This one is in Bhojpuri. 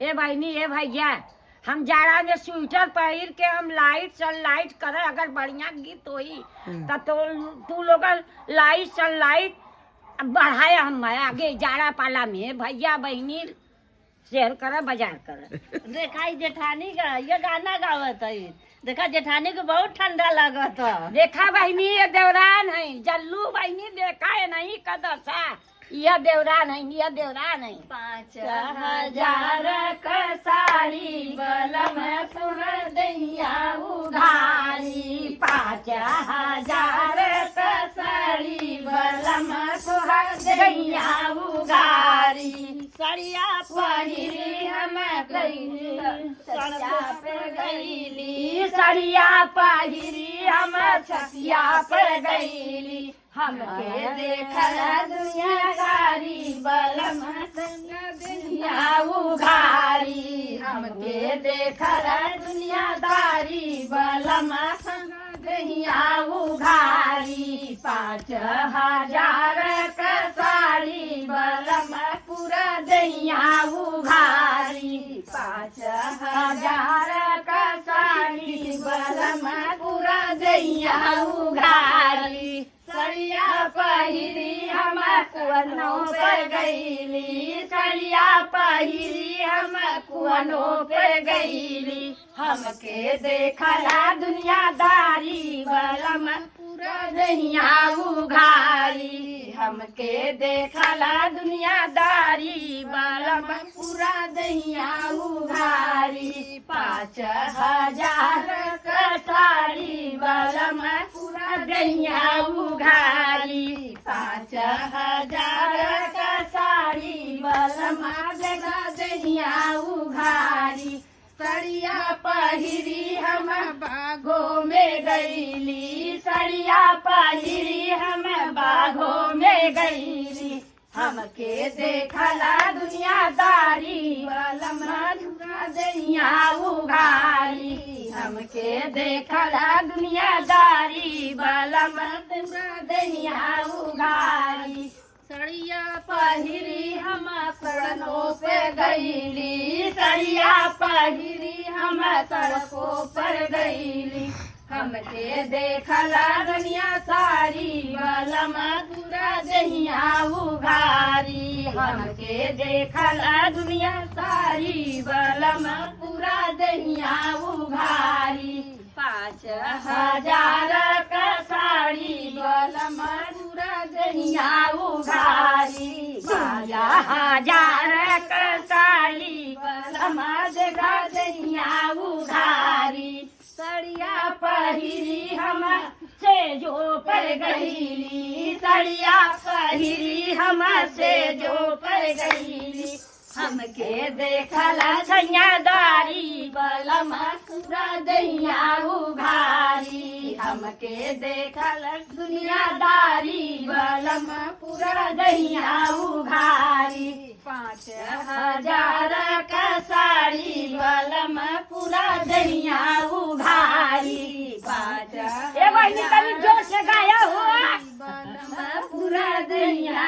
ए बहनी ए भैया, हम जाड़ा में स्वेटर पहिर के हम लाइट करे, अगर बढ़िया गीत होई तो तू लोग लाइट सनलाइट बढ़ाए हम आगे जाड़ा पाला में भैया बहनी शेयर करे बाजार करे। देखा जेठानी का ये गाना गावत है, देखा जेठानी को बहुत ठंडा लगत है। देखा बहनी ये देवरान है, जल्लू बहनी देखा है नहीं कदसा, यह देवरान है, यह देवरान है। 5,000 का साड़ी बलम दैया उधारी, 5,000 का साड़ी बलम दैया उधारी, सड़िया पहिरी हम गईली सड़िया पे गईली, सड़िया पहिरी हम छतिया पे गईली, हमके देखल दुनिया सारी बलम दुनिया उघारी, हमके देखल दुनियादारी बलम दुनिया उघारी, 5,000 का साड़ी बलम पूरा दैया उघारी, 5,000 का साड़ी बलम पूरा दैया उघारी, सड़िया पहिरी हम कुअनों पर गईली, सड़िया पहिरी हम कुअनों पर गईली, हमके देखला दुनियादारी बलम पूरा दैया उघारी, हमके देखला दुनियादारी बलम पूरा दैया उघारी, 5,000 का साड़ी बलम पूरा दैया उघारी, 5,000 का साड़ी बलम दैया उघारी, सड़िया पहिरी हम बागों में गईली, सड़िया पहिरी हम बागों में गईली, हमके देखला दुनियादारी बलम दैया उघारी, हमके देखला दुनियादारी बलम दैया उघारी, सड़िया पहिरी हम सड़कों पे गईली, सड़िया पहिरी हम सड़कों पर गईली, हमके देखला दुनिया सारी बलम पूरा दैया उघारी, हमके देखला दुनिया सारी बलम पूरा दैया उघारी, 5,000 का साड़ी बलम पूरा दैया उघारी, 5,000 का साड़ी बलम दैया उघारी, सड़िया पहिरी हम से जो पर गईली, सड़िया पहिरी हम से जो पर गईली, हमके देखला दुनियादारी बलम पूरा दैया उघारी, हमके देखला दुनियादारी बलम पूरा दैया उघारी, 5,000 का साड़ी बलम पूरा दैया उघारी, 5,000 ए बहनी तनी जोर से गाया हुआ बलम पूरा दैया